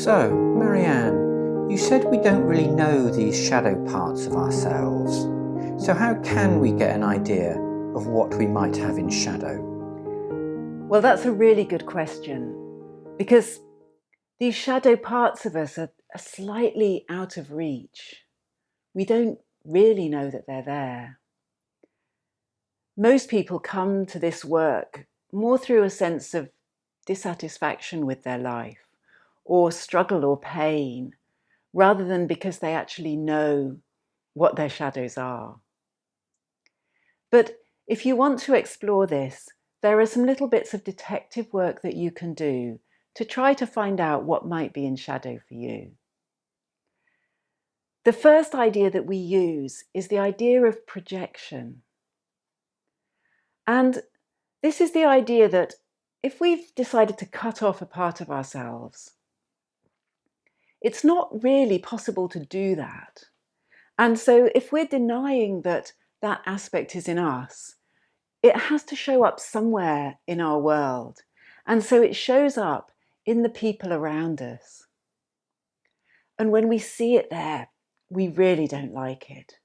So, Marianne, you said we don't really know these shadow parts of ourselves. So how can we get an idea of what we might have in shadow? Well, that's a really good question, because these shadow parts of us are slightly out of reach. We don't really know that they're there. Most people come to this work more through a sense of dissatisfaction with their life, or struggle or pain, rather than because they actually know what their shadows are. But if you want to explore this, there are some little bits of detective work that you can do to try to find out what might be in shadow for you. The first idea that we use is the idea of projection. And this is the idea that if we've decided to cut off a part of ourselves, it's not really possible to do that. And so if we're denying that that aspect is in us, it has to show up somewhere in our world. And so it shows up in the people around us. And when we see it there, we really don't like it.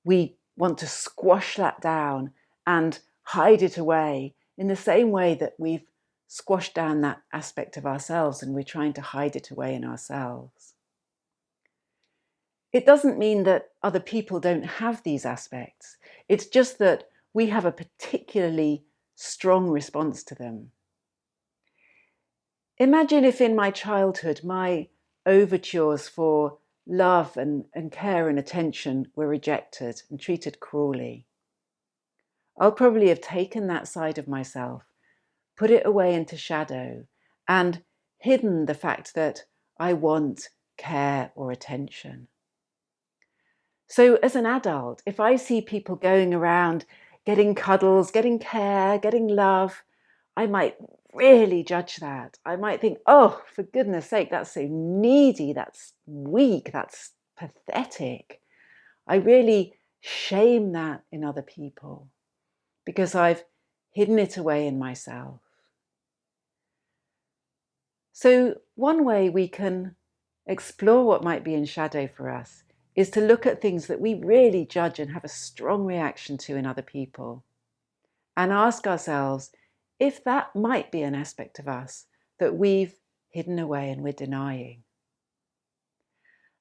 We want to squash that down and hide it away in the same way that we've squashed down that aspect of ourselves and we're trying to hide it away in ourselves. It doesn't mean that other people don't have these aspects. It's just that we have a particularly strong response to them. Imagine if in my childhood my overtures for love and care and attention were rejected and treated cruelly. I'll probably have taken that side of myself, put it away into shadow, and hidden the fact that I want care or attention. So as an adult, if I see people going around getting cuddles, getting care, getting love, I might really judge that. I might think, oh, for goodness sake, that's so needy, that's weak, that's pathetic. I really shame that in other people because I've hidden it away in myself. So one way we can explore what might be in shadow for us is to look at things that we really judge and have a strong reaction to in other people, and ask ourselves if that might be an aspect of us that we've hidden away and we're denying.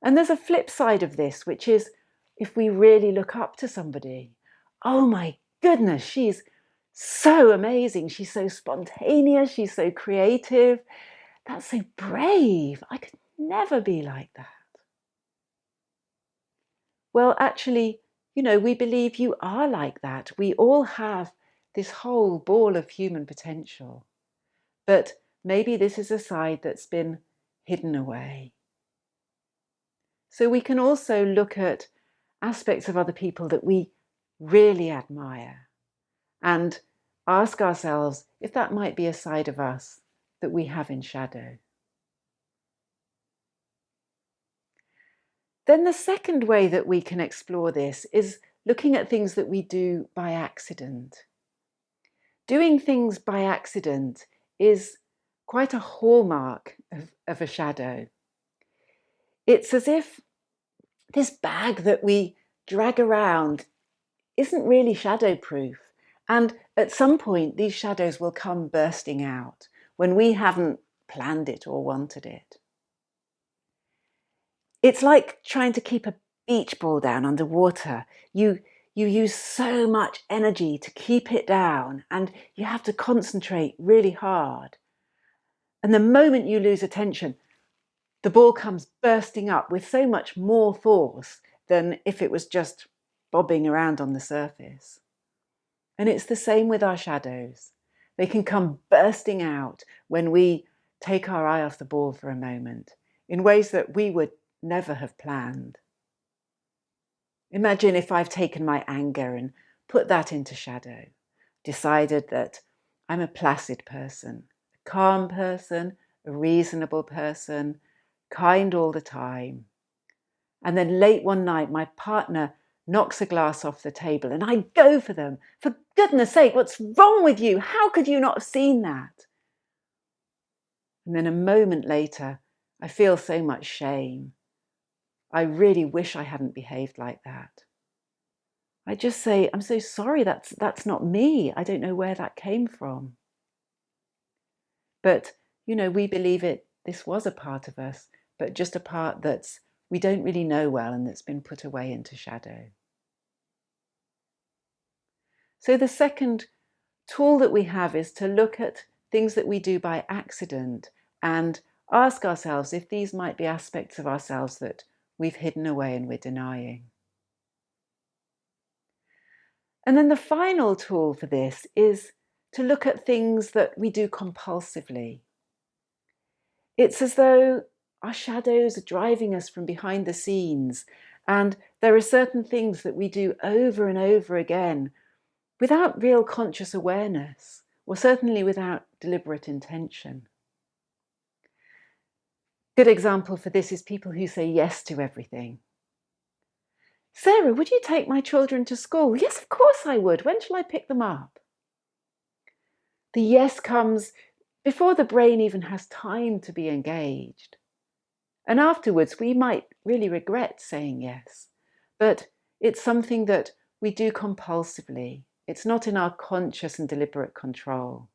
And there's a flip side of this, which is if we really look up to somebody. Oh my goodness, she's so amazing. She's so spontaneous. She's so creative. That's so brave. I could never be like that. Well, actually, we believe you are like that. We all have this whole ball of human potential. But maybe this is a side that's been hidden away. So we can also look at aspects of other people that we really admire and ask ourselves if that might be a side of us that we have in shadow. Then the second way that we can explore this is looking at things that we do by accident. Doing things by accident is quite a hallmark of a shadow. It's as if this bag that we drag around isn't really shadow-proof, and at some point these shadows will come bursting out when we haven't planned it or wanted it. It's like trying to keep a beach ball down underwater. You use so much energy to keep it down, and you have to concentrate really hard. And the moment you lose attention, the ball comes bursting up with so much more force than if it was just bobbing around on the surface. And it's the same with our shadows. They can come bursting out when we take our eye off the ball for a moment, in ways that we would never have planned. Imagine if I've taken my anger and put that into shadow, decided that I'm a placid person, a calm person, a reasonable person, kind all the time. And then late one night, my partner knocks a glass off the table and I go for them. For goodness sake, what's wrong with you? How could you not have seen that? And then a moment later, I feel so much shame. I really wish I hadn't behaved like that. I just say, I'm so sorry, that's not me. I don't know where that came from. But, we believe this was a part of us, but just a part we don't really know well and that's been put away into shadow. So the second tool that we have is to look at things that we do by accident and ask ourselves if these might be aspects of ourselves that we've hidden away and we're denying. And then the final tool for this is to look at things that we do compulsively. It's as though our shadows are driving us from behind the scenes, and there are certain things that we do over and over again without real conscious awareness, or certainly without deliberate intention. Good example for this is people who say yes to everything. Sarah, would you take my children to school? Yes, of course I would. When shall I pick them up? The yes comes before the brain even has time to be engaged. And afterwards, we might really regret saying yes, but it's something that we do compulsively. It's not in our conscious and deliberate control.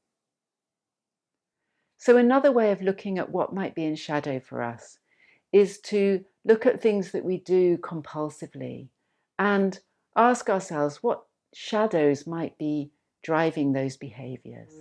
So another way of looking at what might be in shadow for us is to look at things that we do compulsively and ask ourselves what shadows might be driving those behaviours.